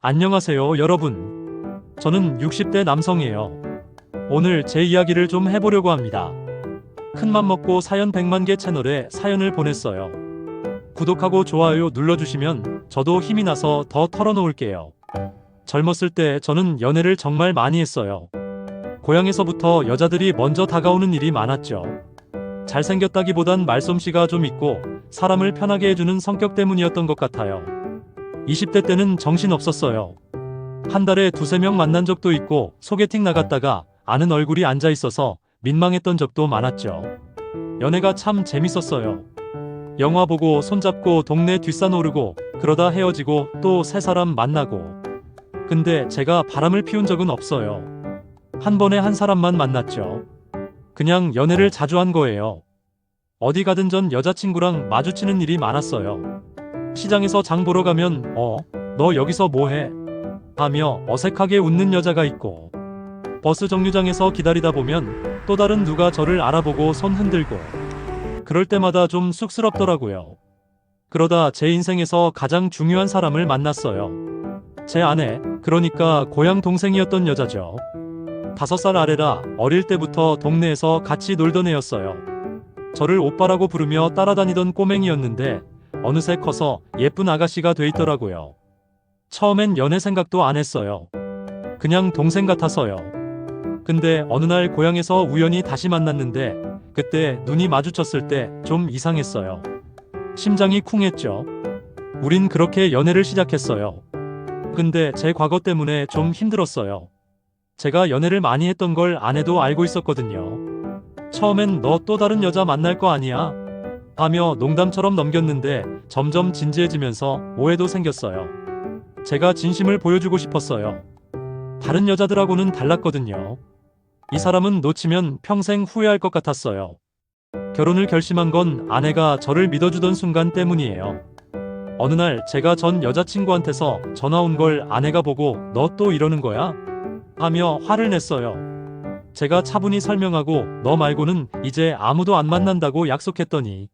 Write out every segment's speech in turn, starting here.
안녕하세요, 여러분. 저는 60대 남성이에요. 오늘 제 이야기를 좀 해보려고 합니다. 큰맘 먹고 사연 100만 개 채널에 사연을 보냈어요. 구독하고 좋아요 눌러주시면 저도 힘이 나서 더 털어놓을게요. 젊었을 때 저는 연애를 정말 많이 했어요. 고향에서부터 여자들이 먼저 다가오는 일이 많았죠. 잘생겼다기보단 말솜씨가 좀 있고 사람을 편하게 해주는 성격 때문이었던 것 같아요. 20대 때는 정신 없었어요. 한 달에 두세 명 만난 적도 있고 소개팅 나갔다가 아는 얼굴이 앉아 있어서 민망했던 적도 많았죠. 연애가 참 재밌었어요. 영화 보고 손잡고 동네 뒷산 오르고 그러다 헤어지고 또 새 사람 만나고. 근데 제가 바람을 피운 적은 없어요. 한 번에 한 사람만 만났죠. 그냥 연애를 자주 한 거예요. 어디 가든 전 여자친구랑 마주치는 일이 많았어요. 시장에서 장 보러 가면 너 여기서 뭐해? 하며 어색하게 웃는 여자가 있고, 버스 정류장에서 기다리다 보면 또 다른 누가 저를 알아보고 손 흔들고, 그럴 때마다 좀 쑥스럽더라고요. 그러다 제 인생에서 가장 중요한 사람을 만났어요. 제 아내, 그러니까 고향 동생이었던 여자죠. 5살 아래라 어릴 때부터 동네에서 같이 놀던 애였어요. 저를 오빠라고 부르며 따라다니던 꼬맹이였는데 어느새 커서 예쁜 아가씨가 돼 있더라고요. 처음엔 연애 생각도 안 했어요. 그냥 동생 같아서요. 근데 어느 날 고향에서 우연히 다시 만났는데 그때 눈이 마주쳤을 때 좀 이상했어요. 심장이 쿵했죠. 우린 그렇게 연애를 시작했어요. 근데 제 과거 때문에 좀 힘들었어요. 제가 연애를 많이 했던 걸 아내도 알고 있었거든요. 처음엔 너 또 다른 여자 만날 거 아니야? 하며 농담처럼 넘겼는데 점점 진지해지면서 오해도 생겼어요. 제가 진심을 보여주고 싶었어요. 다른 여자들하고는 달랐거든요. 이 사람은 놓치면 평생 후회할 것 같았어요. 결혼을 결심한 건 아내가 저를 믿어주던 순간 때문이에요. 어느 날 제가 전 여자친구한테서 전화 온 걸 아내가 보고 너 또 이러는 거야? 하며 화를 냈어요. 제가 차분히 설명하고 너 말고는 이제 아무도 안 만난다고 약속했더니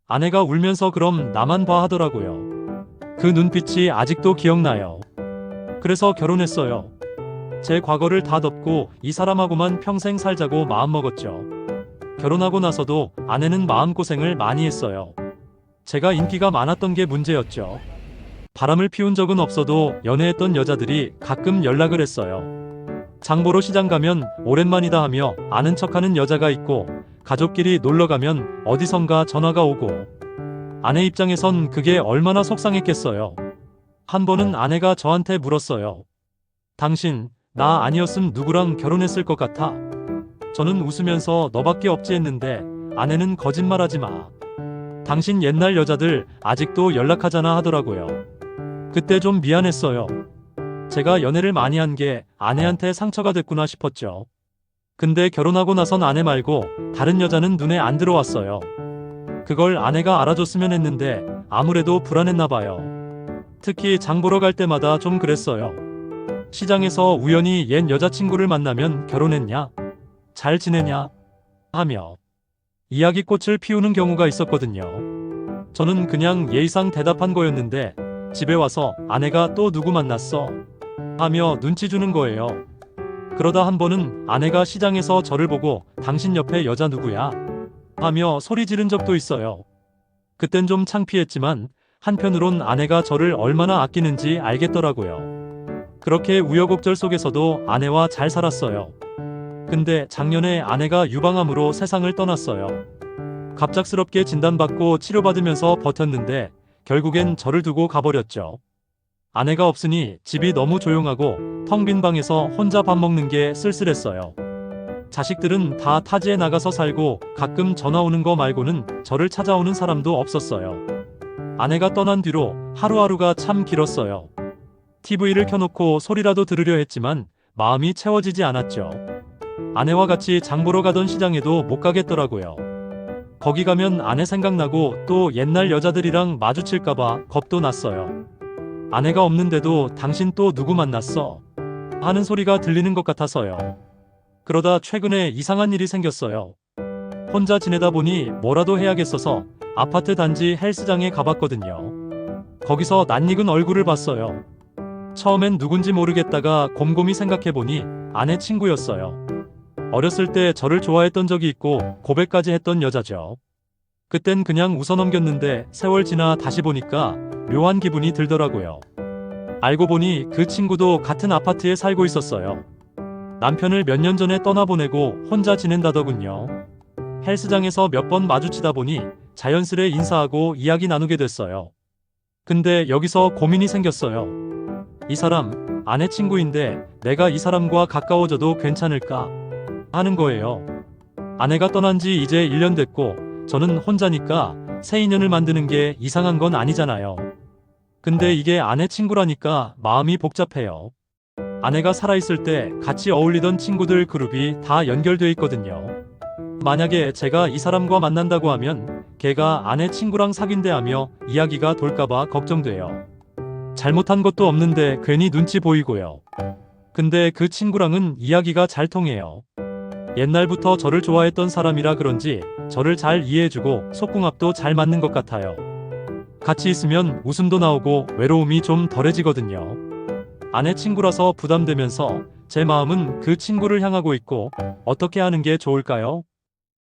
아내가 울면서 그럼 나만 봐 하더라고요. 그 눈빛이 아직도 기억나요. 그래서 결혼했어요. 제 과거를 다 덮고 이 사람하고만 평생 살자고 마음먹었죠. 결혼하고 나서도 아내는 마음고생을 많이 했어요. 제가 인기가 많았던 게 문제였죠. 바람을 피운 적은 없어도 연애했던 여자들이 가끔 연락을 했어요. 장보러 시장 가면 오랜만이다 하며 아는 척하는 여자가 있고, 가족끼리 놀러 가면 어디선가 전화가 오고. 아내 입장에선 그게 얼마나 속상했겠어요. 한 번은 아내가 저한테 물었어요. 당신, 나 아니었음 누구랑 결혼했을 것 같아? 저는 웃으면서 너밖에 없지 했는데 아내는 거짓말하지 마. 당신 옛날 여자들 아직도 연락하잖아 하더라고요. 그때 좀 미안했어요. 제가 연애를 많이 한 게 아내한테 상처가 됐구나 싶었죠. 근데 결혼하고 나선 아내 말고 다른 여자는 눈에 안 들어왔어요. 그걸 아내가 알아줬으면 했는데 아무래도 불안했나 봐요. 특히 장 보러 갈 때마다 좀 그랬어요. 시장에서 우연히 옛 여자친구를 만나면 결혼했냐? 잘 지내냐? 하며 이야기꽃을 피우는 경우가 있었거든요. 저는 그냥 예의상 대답한 거였는데 집에 와서 아내가 또 누구 만났어? 하며 눈치 주는 거예요. 그러다 한 번은 아내가 시장에서 저를 보고 당신 옆에 여자 누구야? 하며 소리 지른 적도 있어요. 그땐 좀 창피했지만 한편으론 아내가 저를 얼마나 아끼는지 알겠더라고요. 그렇게 우여곡절 속에서도 아내와 잘 살았어요. 근데 작년에 아내가 유방암으로 세상을 떠났어요. 갑작스럽게 진단받고 치료받으면서 버텼는데 결국엔 저를 두고 가버렸죠. 아내가 없으니 집이 너무 조용하고 텅 빈 방에서 혼자 밥 먹는 게 쓸쓸했어요. 자식들은 다 타지에 나가서 살고 가끔 전화 오는 거 말고는 저를 찾아오는 사람도 없었어요. 아내가 떠난 뒤로 하루하루가 참 길었어요. TV를 켜놓고 소리라도 들으려 했지만 마음이 채워지지 않았죠. 아내와 같이 장 보러 가던 시장에도 못 가겠더라고요. 거기 가면 아내 생각나고 또 옛날 여자들이랑 마주칠까봐 겁도 났어요. 아내가 없는데도 당신 또 누구 만났어? 하는 소리가 들리는 것 같아서요. 그러다 최근에 이상한 일이 생겼어요. 혼자 지내다 보니 뭐라도 해야겠어서 아파트 단지 헬스장에 가봤거든요. 거기서 낯익은 얼굴을 봤어요. 처음엔 누군지 모르겠다가 곰곰이 생각해보니 아내 친구였어요. 어렸을 때 저를 좋아했던 적이 있고 고백까지 했던 여자죠. 그땐 그냥 웃어넘겼는데 세월 지나 다시 보니까 묘한 기분이 들더라고요. 알고 보니 그 친구도 같은 아파트에 살고 있었어요. 남편을 몇 년 전에 떠나보내고 혼자 지낸다더군요. 헬스장에서 몇 번 마주치다 보니 자연스레 인사하고 이야기 나누게 됐어요. 근데 여기서 고민이 생겼어요. 이 사람, 아내 친구인데 내가 이 사람과 가까워져도 괜찮을까 하는 거예요. 아내가 떠난 지 이제 1년 됐고 저는 혼자니까 새 인연을 만드는 게 이상한 건 아니잖아요. 근데 이게 아내 친구라니까 마음이 복잡해요. 아내가 살아있을 때 같이 어울리던 친구들 그룹이 다 연결돼 있거든요. 만약에 제가 이 사람과 만난다고 하면 걔가 아내 친구랑 사귄대 하며 이야기가 돌까봐 걱정돼요. 잘못한 것도 없는데 괜히 눈치 보이고요. 근데 그 친구랑은 이야기가 잘 통해요. 옛날부터 저를 좋아했던 사람이라 그런지 저를 잘 이해해주고 속궁합도 잘 맞는 것 같아요. 같이 있으면 웃음도 나오고 외로움이 좀 덜해지거든요. 아내 친구라서 부담되면서 제 마음은 그 친구를 향하고 있고 어떻게 하는 게 좋을까요?